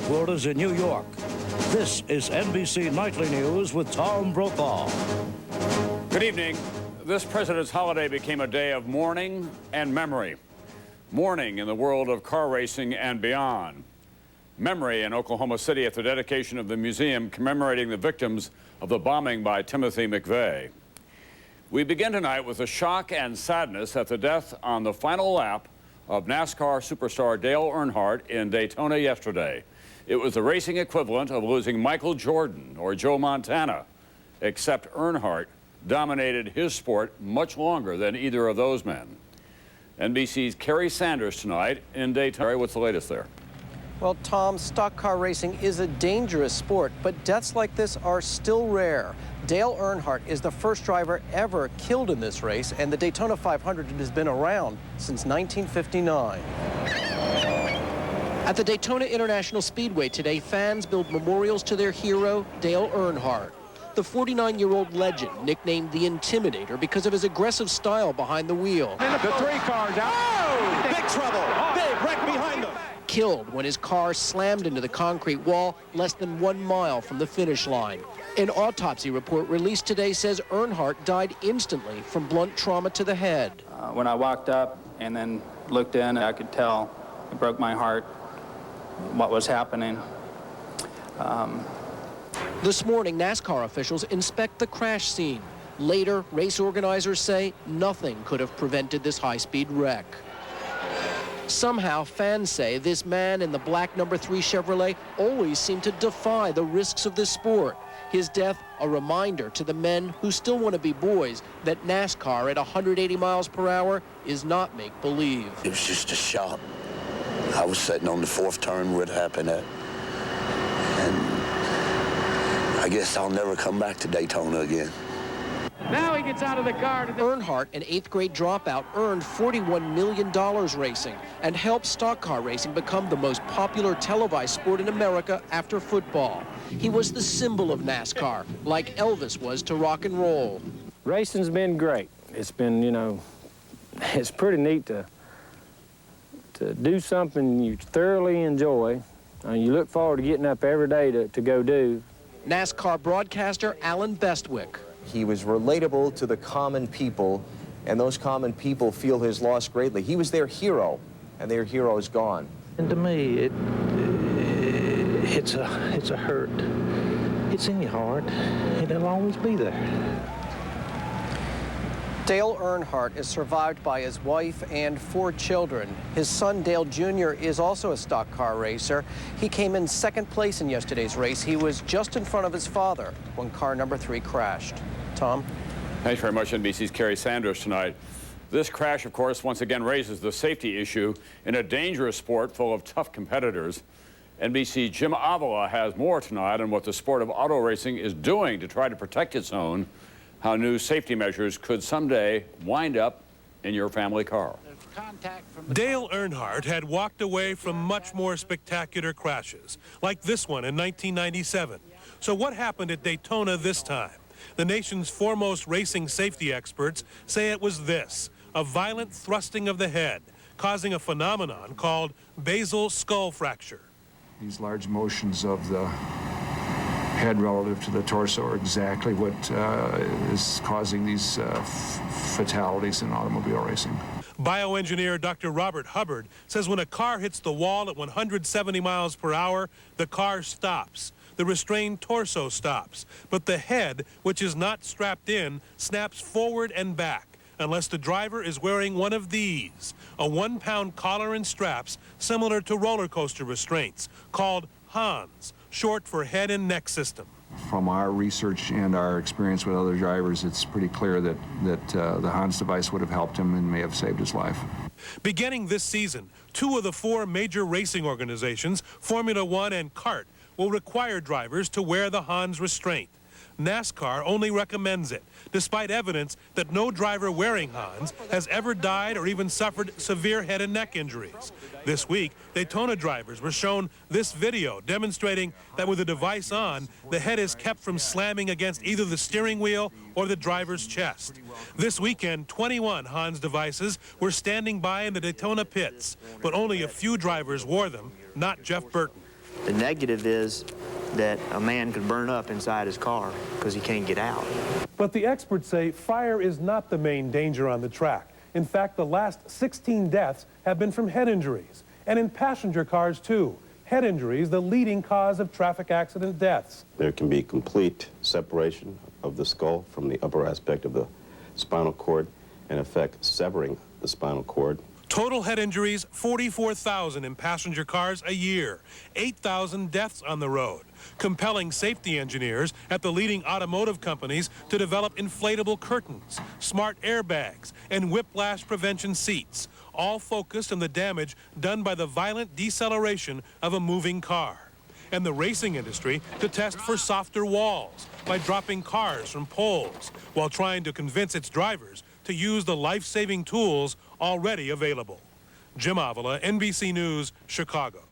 headquarters in New York. This is NBC Nightly News with Tom Brokaw. Good evening. This President's holiday became a day of mourning and memory. Mourning in the world of car racing and beyond. Memory in Oklahoma City at the dedication of the museum commemorating the victims of the bombing by Timothy McVeigh. We begin tonight with the shock and sadness at the death on the final lap of NASCAR superstar Dale Earnhardt in Daytona yesterday. It was the racing equivalent of losing Michael Jordan or Joe Montana, except Earnhardt dominated his sport much longer than either of those men. NBC's Kerry Sanders tonight in Daytona. What's the latest there? Well, Tom, stock car racing is a dangerous sport, but deaths like this are still rare. Dale Earnhardt is the first driver ever killed in this race, and the Daytona 500 has been around since 1959. At the Daytona International Speedway today, fans build memorials to their hero, Dale Earnhardt. The 49-year-old legend, nicknamed the Intimidator because of his aggressive style behind the wheel. The three cars out. Oh, big trouble. Big wreck behind them. Killed when his car slammed into the concrete wall less than 1 mile from the finish line. An autopsy report released today says Earnhardt died instantly from blunt trauma to the head. When I walked up and then looked in, I could tell, it broke my heart, what was happening. This morning, NASCAR officials inspect the crash scene. Later, race organizers say nothing could have prevented this high-speed wreck. Somehow, fans say this man in the black #3 Chevrolet always seemed to defy the risks of this sport. His death, a reminder to the men who still want to be boys that NASCAR at 180 miles per hour is not make-believe. It was just a shock. I was sitting on the fourth turn where it happened at, and I guess I'll never come back to Daytona again. Now he gets out of the car. Earnhardt, an 8th grade dropout, earned $41 million racing and helped stock car racing become the most popular televised sport in America after football. He was the symbol of NASCAR, like Elvis was to rock and roll. Racing's been great. It's been, you know, it's pretty neat to do something you thoroughly enjoy. You look forward to getting up every day to go do. NASCAR broadcaster Alan Bestwick. He was relatable to the common people, and those common people feel his loss greatly. He was their hero, and their hero is gone. And to me, it's a hurt. It's in your heart, and it'll always be there. Dale Earnhardt is survived by his wife and 4 children. His son, Dale Jr., is also a stock car racer. He came in 2nd place in yesterday's race. He was just in front of his father when car #3 crashed. Tom? Thanks very much, NBC's Kerry Sanders tonight. This crash, of course, once again raises the safety issue in a dangerous sport full of tough competitors. NBC's Jim Avila has more tonight on what the sport of auto racing is doing to try to protect its own, how new safety measures could someday wind up in your family car. Dale Earnhardt had walked away from much more spectacular crashes, like this one in 1997. So what happened at Daytona this time? The nation's foremost racing safety experts say it was this, a violent thrusting of the head, causing a phenomenon called basal skull fracture. These large motions of the head relative to the torso are exactly what is causing these fatalities in automobile racing. Bioengineer Dr. Robert Hubbard says when a car hits the wall at 170 miles per hour, the car stops. The restrained torso stops, but the head, which is not strapped in, snaps forward and back, unless the driver is wearing one of these, a 1-pound collar and straps similar to roller coaster restraints, called HANS, short for head and neck system. From our research and our experience with other drivers, it's pretty clear that the HANS device would have helped him and may have saved his life. Beginning this season, 2 of the 4 major racing organizations, Formula One and CART, will require drivers to wear the HANS restraint. NASCAR only recommends it, despite evidence that no driver wearing HANS has ever died or even suffered severe head and neck injuries. This week, Daytona drivers were shown this video demonstrating that with the device on, the head is kept from slamming against either the steering wheel or the driver's chest. This weekend, 21 HANS devices were standing by in the Daytona pits, but only a few drivers wore them, not Jeff Burton. The negative is that a man could burn up inside his car because he can't get out. But the experts say fire is not the main danger on the track. In fact, the last 16 deaths have been from head injuries, and in passenger cars too. Head injuries, the leading cause of traffic accident deaths. There can be complete separation of the skull from the upper aspect of the spinal cord, and in effect severing the spinal cord. Total head injuries, 44,000 in passenger cars a year, 8,000 deaths on the road, compelling safety engineers at the leading automotive companies to develop inflatable curtains, smart airbags, and whiplash prevention seats, all focused on the damage done by the violent deceleration of a moving car. And the racing industry to test for softer walls by dropping cars from poles while trying to convince its drivers to use the life-saving tools already available. Jim Avila, NBC News, Chicago.